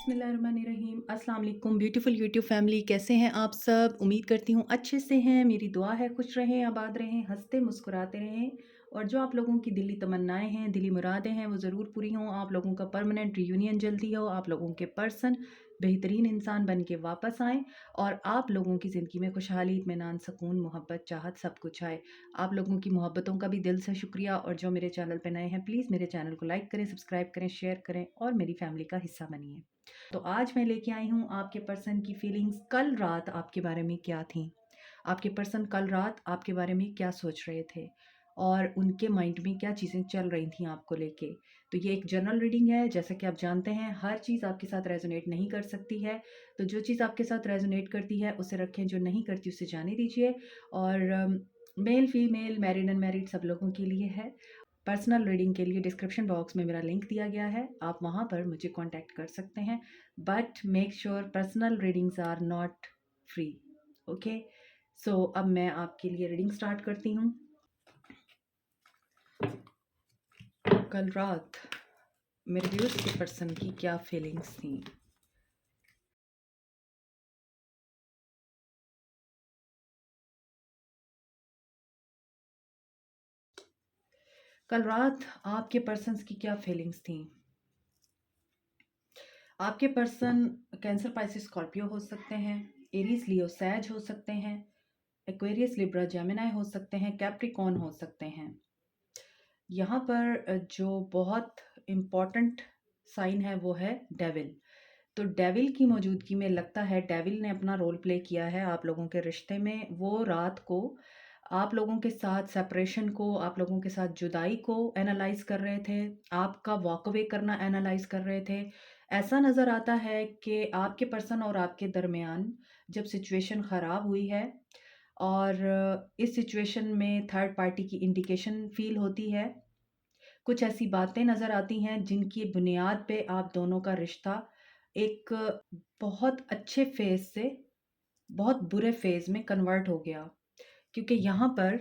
बिस्मिल्लाहिर्रहमानिर्रहीम। अस्सलाम वालेकुम ब्यूटीफुल यूट्यूब फैमिली, कैसे हैं आप सब? उम्मीद करती हूँ अच्छे से हैं। मेरी दुआ है खुश रहें, आबाद रहें, हंसते मुस्कुराते रहें और जो आप लोगों की दिली तमन्नाएं हैं, दिली मुरादें हैं, वो ज़रूर पूरी हों। आप लोगों का परमानेंट रियूनियन जल्दी हो, आप लोगों के पर्सन बेहतरीन इंसान बन के वापस आएँ और आप लोगों की ज़िंदगी में खुशहाली, इत्मीनान, सुकून, मोहब्बत, चाहत सब कुछ आए। आप लोगों की मोहब्बतों का भी दिल से शुक्रिया। और जो मेरे चैनल पे नए हैं, प्लीज़ मेरे चैनल को लाइक करें, सब्सक्राइब करें, शेयर करें और मेरी फैमिली का हिस्सा बनिए। तो आज मैं लेके आई हूँ आपके पर्सन की फीलिंग्स कल रात आपके बारे में क्या थी। आपके पर्सन कल रात आपके बारे में क्या सोच रहे थे और उनके माइंड में क्या चीज़ें चल रही थी आपको लेके। तो ये एक जनरल रीडिंग है, जैसा कि आप जानते हैं हर चीज़ आपके साथ रेजोनेट नहीं कर सकती है। तो जो चीज़ आपके साथ रेजोनेट करती है उसे रखें, जो नहीं करती उसे जाने दीजिए। और मेल फीमेल मैरिड अनमैरिड सब लोगों के लिए है। पर्सनल रीडिंग के लिए डिस्क्रिप्शन बॉक्स में मेरा लिंक दिया गया है, आप वहाँ पर मुझे कांटेक्ट कर सकते हैं। But make sure personal readings are not free. Okay, so अब मैं आपके लिए रीडिंग स्टार्ट करती हूँ। कल रात मेरे व्यूअर्स के पर्सन की क्या फीलिंग्स थी। कल रात आपके पर्सन्स की क्या फीलिंग्स थी। आपके पर्सन कैंसर, पाइसिस, स्कॉर्पियो हो सकते हैं, एरीज, लियो, सैज हो सकते हैं, एक्वेरियस, लिब्रा, जेमिनाई हो सकते हैं, कैप्रिकॉर्न हो सकते हैं। यहाँ पर जो बहुत इम्पॉर्टेंट साइन है वो है डेविल। तो डेविल की मौजूदगी में लगता है डेविल ने अपना रोल प्ले किया है आप लोगों के रिश्ते में। वो रात को आप लोगों के साथ सेपरेशन को, आप लोगों के साथ जुदाई को एनालाइज कर रहे थे, आपका वॉक अवे करना एनालाइज कर रहे थे। ऐसा नज़र आता है कि आपके पर्सन और आपके दरमियान जब सिचुएशन ख़राब हुई है और इस सिचुएशन में थर्ड पार्टी की इंडिकेशन फील होती है। कुछ ऐसी बातें नज़र आती हैं जिनकी बुनियाद पे आप दोनों का रिश्ता एक बहुत अच्छे फ़ेज़ से बहुत बुरे फ़ेज़ में कन्वर्ट हो गया। क्योंकि यहाँ पर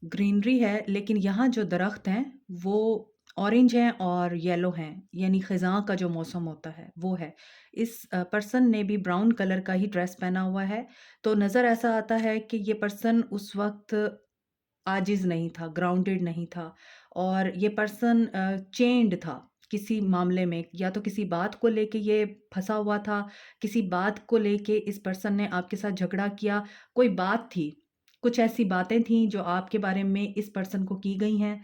ग्रीनरी है, लेकिन यहाँ जो दरख्त हैं वो ऑरेंज हैं और येलो हैं, यानी ख़ज़ां का जो मौसम होता है वो है। इस पर्सन ने भी ब्राउन कलर का ही ड्रेस पहना हुआ है। तो नज़र ऐसा आता है कि ये पर्सन उस वक़्त आजिज़ नहीं था, ग्राउंडेड नहीं था और ये पर्सन चेन्ड था किसी मामले में, या तो किसी बात को लेके ये फँसा हुआ था, किसी बात को लेके इस पर्सन ने आपके साथ झगड़ा किया, कोई बात थी, कुछ ऐसी बातें थीं जो आपके बारे में इस पर्सन को की गई हैं।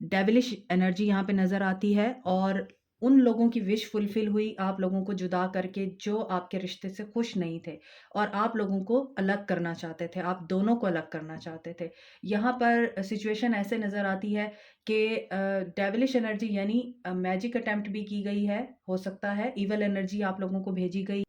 डेविलिश एनर्जी यहाँ पे नज़र आती है और उन लोगों की विश फुलफ़िल हुई आप लोगों को जुदा करके जो आपके रिश्ते से खुश नहीं थे और आप लोगों को अलग करना चाहते थे, आप दोनों को अलग करना चाहते थे। यहाँ पर सिचुएशन ऐसे नज़र आती है कि डेविलिश एनर्जी यानी मैजिक अटेम्प्ट भी की गई है, हो सकता है इविल एनर्जी आप लोगों को भेजी गई।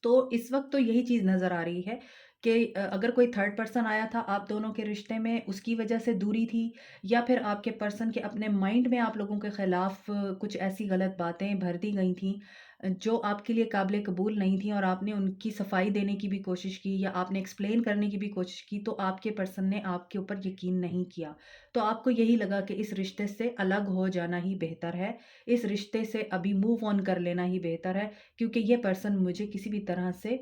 तो इस वक़्त तो यही चीज़ नज़र आ रही है कि अगर कोई थर्ड पर्सन आया था आप दोनों के रिश्ते में, उसकी वजह से दूरी थी, या फिर आपके पर्सन के अपने माइंड में आप लोगों के खिलाफ कुछ ऐसी गलत बातें भर दी गई थीं जो आपके लिए काबिल कबूल नहीं थी और आपने उनकी सफाई देने की भी कोशिश की या आपने एक्सप्लेन करने की भी कोशिश की, तो आपके पर्सन ने आपके ऊपर यकीन नहीं किया। तो आपको यही लगा कि इस रिश्ते से अलग हो जाना ही बेहतर है, इस रिश्ते से अभी मूव ऑन कर लेना ही बेहतर है, क्योंकि ये पर्सन मुझे किसी भी तरह से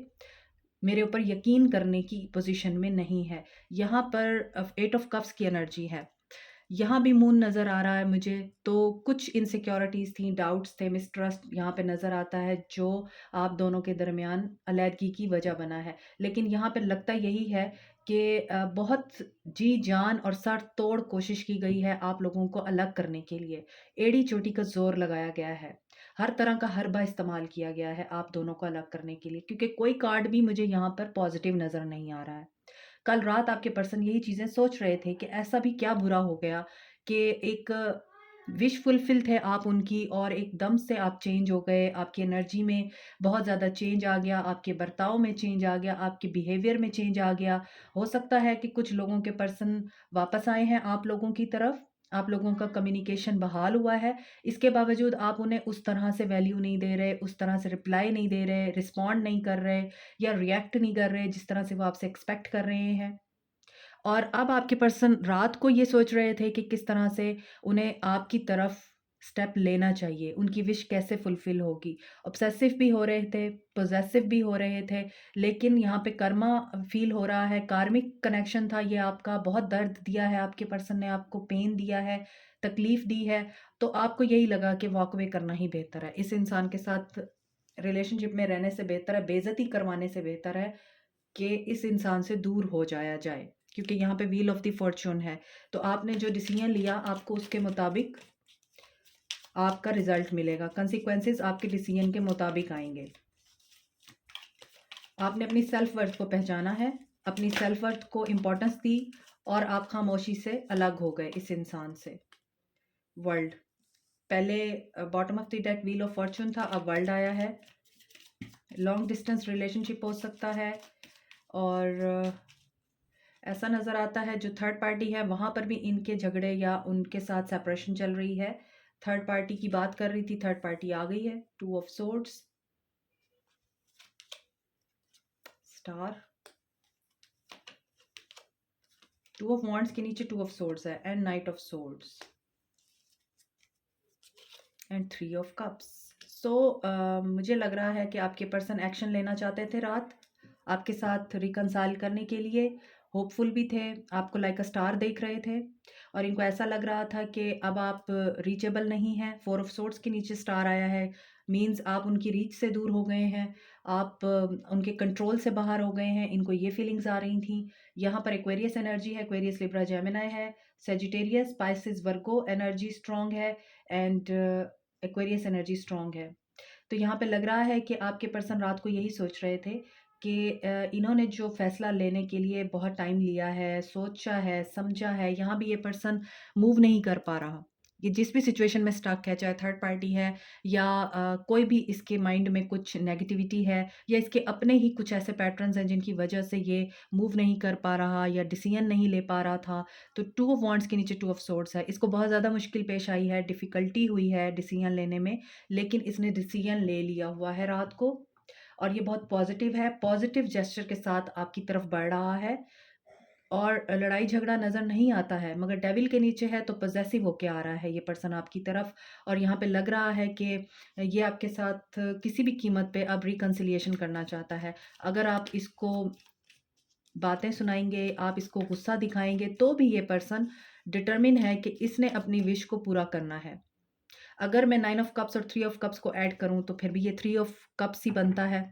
मेरे ऊपर यकीन करने की पोज़ीशन में नहीं है। यहाँ पर 8 ऑफ कप्स की एनर्जी है। यहाँ भी मून नज़र आ रहा है मुझे, तो कुछ इनसिक्योरिटीज़ थी, डाउट्स थे, मिसट्रस्ट यहाँ पे नज़र आता है जो आप दोनों के दरमियान अलैदगी की वजह बना है। लेकिन यहाँ पे लगता यही है कि बहुत जी-जान और सर तोड़ कोशिश की गई है आप लोगों को अलग करने के लिए। एड़ी-चोटी का ज़ोर लगाया गया है। हर तरह का हरबा इस्तेमाल किया गया है आप दोनों को अलग करने के लिए, क्योंकि कोई कार्ड भी मुझे यहाँ पर पॉज़िटिव नज़र नहीं आ रहा है। कल रात आपके पर्सन यही चीज़ें सोच रहे थे कि ऐसा भी क्या बुरा हो गया कि एक विश फुलफिल थे आप उनकी और एकदम से आप चेंज हो गए, आपकी एनर्जी में बहुत ज़्यादा चेंज आ गया, आपके बर्ताव में चेंज आ गया, आपके बिहेवियर में चेंज आ गया। हो सकता है कि कुछ लोगों के पर्सन वापस आए हैं आप लोगों की तरफ, आप लोगों का कम्युनिकेशन बहाल हुआ है। इसके बावजूद आप उन्हें उस तरह से वैल्यू नहीं दे रहे, उस तरह से रिप्लाई नहीं दे रहे, रिस्पॉन्ड नहीं कर रहे या रिएक्ट नहीं कर रहे जिस तरह से वो आपसे एक्सपेक्ट कर रहे हैं। और अब आपके पर्सन रात को ये सोच रहे थे कि किस तरह से उन्हें आपकी तरफ स्टेप लेना चाहिए, उनकी विश कैसे फुलफ़िल होगी। ऑब्सेसिव भी हो रहे थे, पॉसेसिव भी हो रहे थे, लेकिन यहाँ पे कर्मा फ़ील हो रहा है, कार्मिक कनेक्शन था ये आपका, बहुत दर्द दिया है आपके पर्सन ने, आपको पेन दिया है, तकलीफ़ दी है, तो आपको यही लगा कि वॉक अवे करना ही बेहतर है। इस इंसान के साथ रिलेशनशिप में रहने से बेहतर है, बेइज़्ज़ती करवाने से बेहतर है कि इस इंसान से दूर हो जाया जाए, क्योंकि यहाँ पे व्हील ऑफ द फॉर्च्यून है। तो आपने जो डिसीजन लिया, आपको उसके मुताबिक आपका रिजल्ट मिलेगा, कंसिक्वेंसेस आपके डिसीजन के मुताबिक आएंगे। आपने अपनी सेल्फ वर्थ को पहचाना है, अपनी सेल्फ वर्थ को इम्पोर्टेंस दी और आप खामोशी से अलग हो गए इस इंसान से। वर्ल्ड पहले bottom of the deck wheel of Fortune था, अब वर्ल्ड आया है। लॉन्ग डिस्टेंस रिलेशनशिप हो सकता है और ऐसा नज़र आता है जो थर्ड पार्टी है वहाँ पर भी इनके झगड़े या उनके साथ सेपरेशन चल रही है। थर्ड पार्टी की बात कर रही थी, थर्ड पार्टी आ गई है। Two of swords, star, two of wands के नीचे टू ऑफ सोर्ड्स है and knight of swords and three of cups. So मुझे लग रहा है कि आपके पर्सन एक्शन लेना चाहते थे रात आपके साथ रिकंसाइल करने के लिए, होपफुल भी थे, आपको लाइक अ स्टार देख रहे थे और इनको ऐसा लग रहा था कि अब आप रीचेबल नहीं हैं। फोर ऑफ सोर्ड्स के नीचे स्टार आया है, मींस आप उनकी रीच से दूर हो गए हैं, आप उनके कंट्रोल से बाहर हो गए हैं। इनको ये फीलिंग्स आ रही थी। यहाँ पर एक्वेरियस एनर्जी है, एक्वेरियस लिब्रा जेमिनी है, सेजिटेरियस स्पाइसिस वर्गो एनर्जी स्ट्रॉन्ग है एंड एक्वेरियस एनर्जी स्ट्रॉन्ग है। तो यहाँ पे लग रहा है कि आपके पर्सन रात को यही सोच रहे थे कि इन्होंने जो फैसला लेने के लिए बहुत टाइम लिया है, सोचा है, समझा है, यहाँ भी ये पर्सन मूव नहीं कर पा रहा। ये जिस भी सिचुएशन में स्टक है, चाहे थर्ड पार्टी है या कोई भी इसके माइंड में कुछ नेगेटिविटी है या इसके अपने ही कुछ ऐसे पैटर्न्स हैं जिनकी वजह से ये मूव नहीं कर पा रहा या डिसीजन नहीं ले पा रहा था। तो टू ऑफ वॉन्ड्स के नीचे टू ऑफ सोर्ड्स है, इसको बहुत ज़्यादा मुश्किल पेश आई है, डिफ़िकल्टी हुई है डिसीजन लेने में, लेकिन इसने डिसीजन ले लिया हुआ है रात को और ये बहुत पॉजिटिव है, पॉजिटिव जेस्चर के साथ आपकी तरफ बढ़ रहा है और लड़ाई झगड़ा नज़र नहीं आता है, मगर डेविल के नीचे है तो पॉजेसिव होके आ रहा है ये पर्सन आपकी तरफ और यहाँ पे लग रहा है कि ये आपके साथ किसी भी कीमत पे अब रिकंसिलिएशन करना चाहता है। अगर आप इसको बातें सुनाएंगे, आप इसको गुस्सा दिखाएंगे, तो भी ये पर्सन डिटर्मिन है कि इसने अपनी विश को पूरा करना है। अगर मैं 9 ऑफ कप्स और 3 ऑफ कप्स को ऐड करूँ तो फिर भी ये 3 ऑफ कप्स ही बनता है,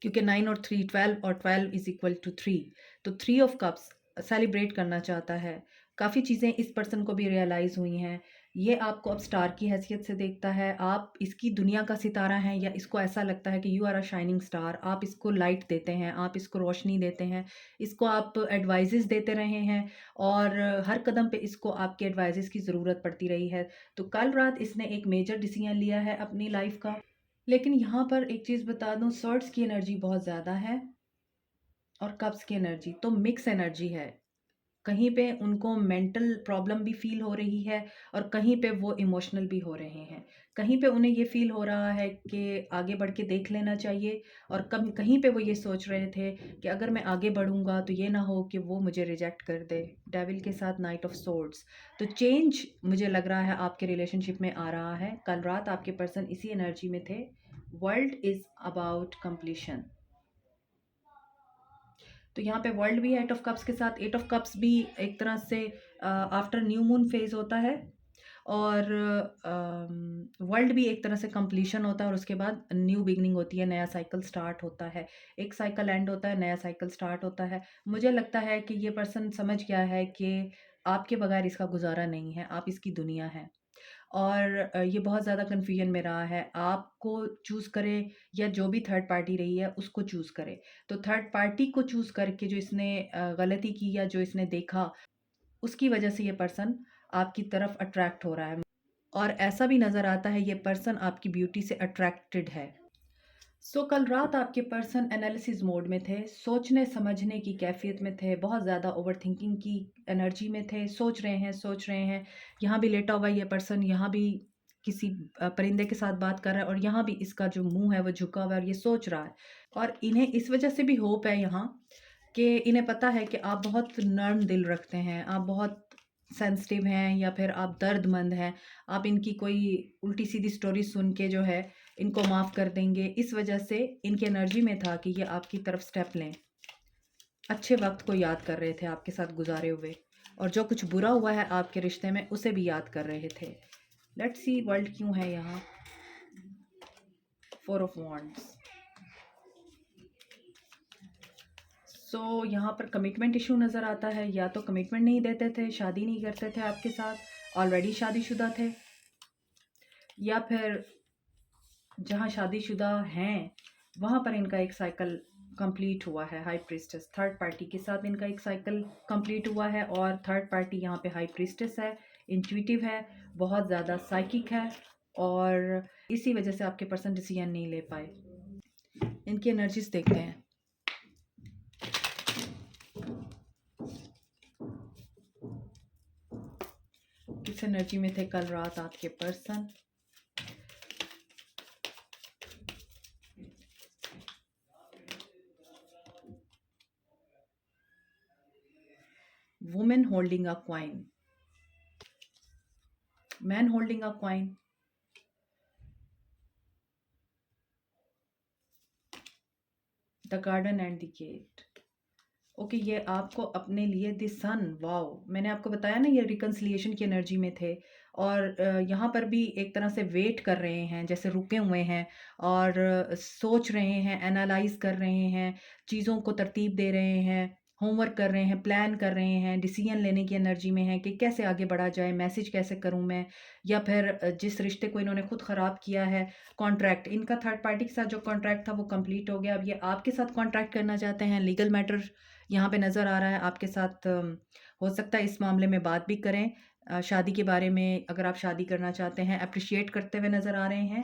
क्योंकि 9 और 3 12 और 12 इज़ इक्वल टू 3। तो 3 ऑफ कप्स सेलिब्रेट करना चाहता है। काफ़ी चीज़ें इस पर्सन को भी रियलाइज़ हुई हैं। ये आपको अब स्टार की हैसियत से देखता है, आप इसकी दुनिया का सितारा हैं या इसको ऐसा लगता है कि you are a shining star. आप इसको लाइट देते हैं, आप इसको रोशनी देते हैं, इसको आप एडवाइसेस देते रहे हैं और हर कदम पे इसको आपके एडवाइसेस की ज़रूरत पड़ती रही है। तो कल रात इसने एक मेजर डिसीजन लिया है अपनी लाइफ का। लेकिन यहाँ पर एक चीज़ बता दूँ, सर्ड्स की एनर्जी बहुत ज़्यादा है और कप्स की एनर्जी तो मिक्स एनर्जी है। कहीं पे उनको मेंटल प्रॉब्लम भी फ़ील हो रही है और कहीं पे वो इमोशनल भी हो रहे हैं। कहीं पे उन्हें ये फ़ील हो रहा है कि आगे बढ़ के देख लेना चाहिए और कम कहीं पे वो ये सोच रहे थे कि अगर मैं आगे बढ़ूँगा तो ये ना हो कि वो मुझे रिजेक्ट कर दे। डेविल के साथ नाइट ऑफ सोर्ड्स, तो चेंज मुझे लग रहा है आपके रिलेशनशिप में आ रहा है। कल रात आपके पर्सन इसी एनर्जी में थे। World is about completion. तो यहाँ पे वर्ल्ड भी है एट ऑफ कप्स के साथ। एट ऑफ कप्स भी एक तरह से आफ्टर न्यू मून फेज होता है और वर्ल्ड भी एक तरह से कंप्लीशन होता है और उसके बाद न्यू बिगनिंग होती है, नया साइकिल स्टार्ट होता है। एक साइकिल एंड होता है, नया साइकिल स्टार्ट होता है। मुझे लगता है कि ये पर्सन समझ गया है कि आपके बगैर इसका गुजारा नहीं है, आप इसकी दुनिया है और ये बहुत ज़्यादा कन्फ्यूजन में रहा है। आपको चूज़ करे या जो भी थर्ड पार्टी रही है उसको चूज़ करे। तो थर्ड पार्टी को चूज़ करके जो इसने गलती की या जो इसने देखा, उसकी वजह से ये पर्सन आपकी तरफ अट्रैक्ट हो रहा है और ऐसा भी नज़र आता है ये पर्सन आपकी ब्यूटी से अट्रैक्टेड है। सो कल रात आपके पर्सन एनालिसिस मोड में थे, सोचने समझने की कैफियत में थे, बहुत ज़्यादा ओवरथिंकिंग की एनर्जी में थे, सोच रहे हैं। यहाँ भी लेटा हुआ ये पर्सन, यहाँ भी किसी परिंदे के साथ बात कर रहा है और यहाँ भी इसका जो मुंह है वो झुका हुआ है और ये सोच रहा है। और इन्हें इस वजह से भी होप है यहाँ कि इन्हें पता है कि आप बहुत नर्म दिल रखते हैं, आप बहुत सेंसिटिव हैं या फिर आप दर्दमंद हैं, आप इनकी कोई उल्टी-सीधी स्टोरी सुन के जो है इनको माफ़ कर देंगे। इस वजह से इनकी एनर्जी में था कि ये आपकी तरफ स्टेप लें। अच्छे वक़्त को याद कर रहे थे आपके साथ गुज़ारे हुए, और जो कुछ बुरा हुआ है आपके रिश्ते में उसे भी याद कर रहे थे। लेट्स सी वर्ल्ड क्यों है यहाँ? 4 ऑफ वांड्स। सो यहाँ पर कमिटमेंट इशू नज़र आता है, या तो कमिटमेंट नहीं देते थे, शादी नहीं करते थे आपके साथ, ऑलरेडी शादीशुदा थे, या फिर जहाँ शादीशुदा हैं वहाँ पर इनका एक साइकिल कंप्लीट हुआ है। हाई प्रीस्टेस थर्ड पार्टी के साथ इनका एक साइकिल कंप्लीट हुआ है, और थर्ड पार्टी यहाँ पे हाई प्रीस्टेस है, इंट्यूटिव है, बहुत ज़्यादा साइकिक है, और इसी वजह से आपके पर्सन डिसीजन नहीं ले पाए। इनकी एनर्जीज देखते हैं। किस एनर्जी में थे कल रात आपके person? Women holding a coin, man holding a coin, the garden and the gate. Okay, ये आपको अपने लिए द सन, वाओ, मैंने आपको बताया ना ये रिकन्सिलिएशन की एनर्जी में थे, और यहाँ पर भी एक तरह से वेट कर रहे हैं, जैसे रुके हुए हैं, और सोच रहे हैं, एनालाइज कर रहे हैं, चीज़ों को तरतीब दे रहे हैं, होमवर्क कर रहे हैं, प्लान कर रहे हैं, डिसीजन लेने की एनर्जी में है कि कैसे आगे बढ़ा जाए, मैसेज कैसे करूँ मैं, या फिर जिस रिश्ते को इन्होंने खुद ख़राब किया है, कॉन्ट्रैक्ट इनका थर्ड पार्टी के साथ जो कॉन्ट्रैक्ट था वो कंप्लीट हो गया, अब ये आपके साथ कॉन्ट्रैक्ट करना चाहते हैं, लीगल मैटर यहाँ पे नज़र आ रहा है आपके साथ। हो सकता है इस मामले में बात भी करें, शादी के बारे में, अगर आप शादी करना चाहते हैं, अप्रिशिएट करते हुए नज़र आ रहे हैं,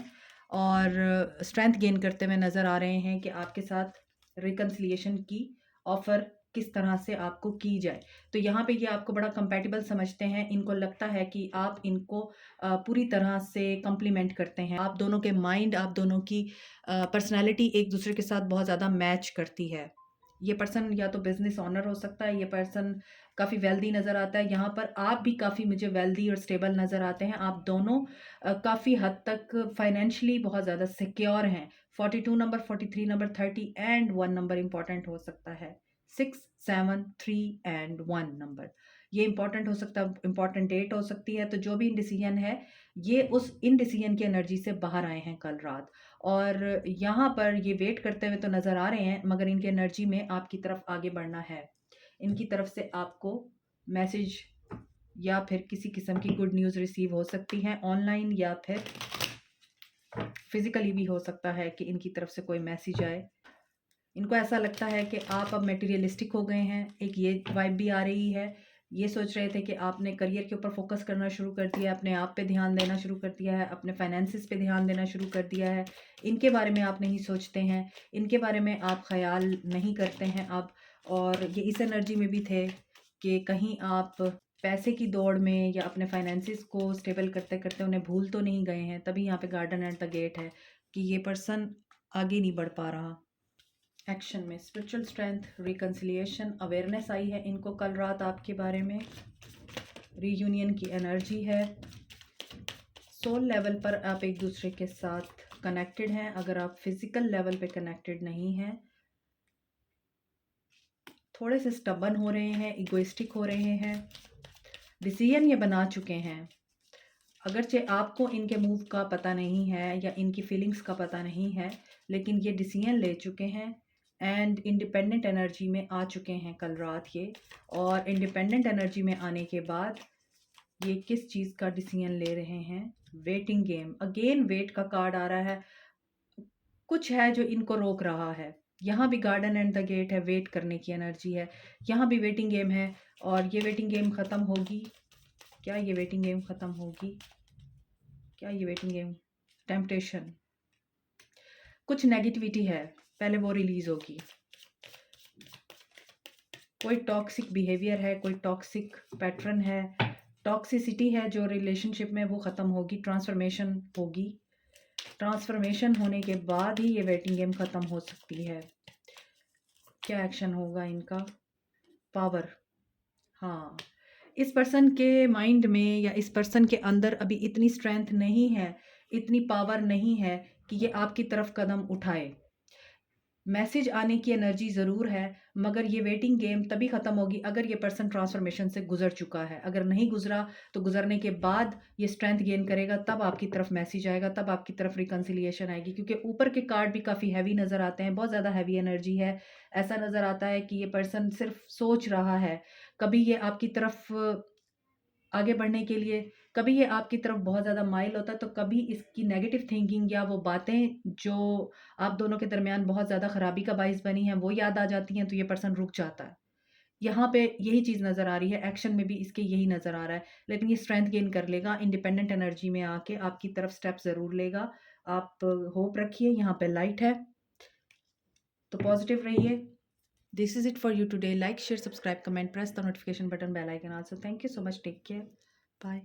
और स्ट्रेंथ गेन करते हुए नज़र आ रहे हैं कि आपके साथ रिकन्सिलिएशन की ऑफ़र किस तरह से आपको की जाए। तो यहाँ पे ये आपको बड़ा कंपैटिबल समझते हैं, इनको लगता है कि आप इनको पूरी तरह से कॉम्प्लीमेंट करते हैं। आप दोनों के माइंड, आप दोनों की पर्सनैलिटी एक दूसरे के साथ बहुत ज़्यादा मैच करती है। ये पर्सन या तो बिजनेस ओनर हो सकता है, ये पर्सन काफ़ी वेल्दी नज़र आता है, यहाँ पर आप भी काफ़ी मुझे वेल्दी और स्टेबल नज़र आते हैं। आप दोनों काफ़ी हद तक फाइनेंशियली बहुत ज़्यादा सिक्योर हैं। 42 number, 43 number, 30 and 1 number important हो सकता है। 6, 7, 3 एंड 1 नंबर ये इंपॉर्टेंट हो सकता है, इंपॉर्टेंट डेट हो सकती है। तो जो भी इनडिसीजन है, ये उस इनडिसीजन की एनर्जी से बाहर आए हैं कल रात, और यहाँ पर ये वेट करते हुए तो नज़र आ रहे हैं, मगर इनकी एनर्जी में आपकी तरफ आगे बढ़ना है। इनकी तरफ से आपको मैसेज या फिर किसी किस्म की गुड न्यूज़ रिसीव हो सकती है, ऑनलाइन या फिर फिजिकली भी हो सकता है कि इनकी तरफ से कोई मैसेज आए। इनको ऐसा लगता है कि आप अब मटेरियलिस्टिक हो गए हैं, एक ये वाइब भी आ रही है। ये सोच रहे थे कि आपने करियर के ऊपर फोकस करना शुरू कर दिया है, अपने आप पे ध्यान देना शुरू कर दिया है, अपने फाइनेंसिस पे ध्यान देना शुरू कर दिया है। इनके बारे में आप नहीं सोचते हैं, इनके बारे में आप ख़याल नहीं करते हैं अब, और ये इस एनर्जी में भी थे कि कहीं आप पैसे की दौड़ में या अपने फाइनेंसिस को स्टेबल करते-करते उन्हें भूल तो नहीं गए हैं। तभी यहाँ पे गार्डन एट द गेट है कि ये पर्सन आगे नहीं बढ़ पा रहा। एक्शन में स्पिरिचुअल स्ट्रेंथ, रिकन्सिलिएशन, अवेयरनेस आई है इनको कल रात आपके बारे में, रीयूनियन की एनर्जी है, सोल लेवल पर आप एक दूसरे के साथ कनेक्टेड हैं। अगर आप फिजिकल लेवल पे कनेक्टेड नहीं हैं, थोड़े से स्टबन हो रहे हैं, इगोइस्टिक हो रहे हैं, डिसीजन ये बना चुके हैं। अगरचे आपको इनके मूव का पता नहीं है या इनकी फीलिंग्स का पता नहीं है, लेकिन ये डिसीजन ले चुके हैं एंड इंडिपेंडेंट एनर्जी में आ चुके हैं कल रात ये। और इंडिपेंडेंट एनर्जी में आने के बाद ये किस चीज़ का डिसीजन ले रहे हैं? वेटिंग गेम, अगेन वेट का कार्ड आ रहा है। कुछ है जो इनको रोक रहा है। यहाँ भी गार्डन एंड द गेट है, वेट करने की एनर्जी है। यहाँ भी वेटिंग गेम है, और ये वेटिंग गेम ख़त्म होगी क्या? ये वेटिंग गेम ख़त्म होगी क्या? ये वेटिंग गेम, टेम्पटेशन, कुछ नेगेटिविटी है, पहले वो रिलीज होगी। कोई टॉक्सिक बिहेवियर है, कोई टॉक्सिक पैटर्न है, टॉक्सिसिटी है जो रिलेशनशिप में, वो ख़त्म होगी, ट्रांसफॉर्मेशन होगी। ट्रांसफॉर्मेशन होने के बाद ही ये वेटिंग गेम ख़त्म हो सकती है। क्या एक्शन होगा इनका? पावर, हाँ, इस पर्सन के माइंड में या इस पर्सन के अंदर अभी इतनी स्ट्रेंथ नहीं है, इतनी पावर नहीं है कि ये आपकी तरफ कदम उठाए। मैसेज आने की एनर्जी ज़रूर है, मगर ये वेटिंग गेम तभी ख़त्म होगी अगर ये पर्सन ट्रांसफॉर्मेशन से गुज़र चुका है। अगर नहीं गुज़रा, तो गुज़रने के बाद ये स्ट्रेंथ गेन करेगा, तब आपकी तरफ मैसेज आएगा, तब आपकी तरफ रिकंसिलिएशन आएगी। क्योंकि ऊपर के कार्ड भी काफ़ी हैवी नज़र आते हैं, बहुत ज़्यादा हैवी एनर्जी है। ऐसा नज़र आता है कि ये पर्सन सिर्फ़ सोच रहा है, कभी ये आपकी तरफ आगे बढ़ने के लिए, कभी ये आपकी तरफ बहुत ज़्यादा माइल होता है, तो कभी इसकी नेगेटिव थिंकिंग या वो बातें जो आप दोनों के दरमियान बहुत ज़्यादा खराबी का बाइस बनी हैं, वो याद आ जाती हैं, तो ये पर्सन रुक जाता है। यहाँ पे यही चीज़ नज़र आ रही है, एक्शन में भी इसके यही नज़र आ रहा है। लेकिन ये स्ट्रेंथ गेन कर लेगा, इंडिपेंडेंट एनर्जी में आके आपकी तरफ स्टेप ज़रूर लेगा। आप होप रखिए, यहाँ पे लाइट है, तो पॉज़िटिव रहिए। This is it for you today. Like, share, subscribe, comment, press the notification button, bell icon also. Thank you so much. Take care. Bye.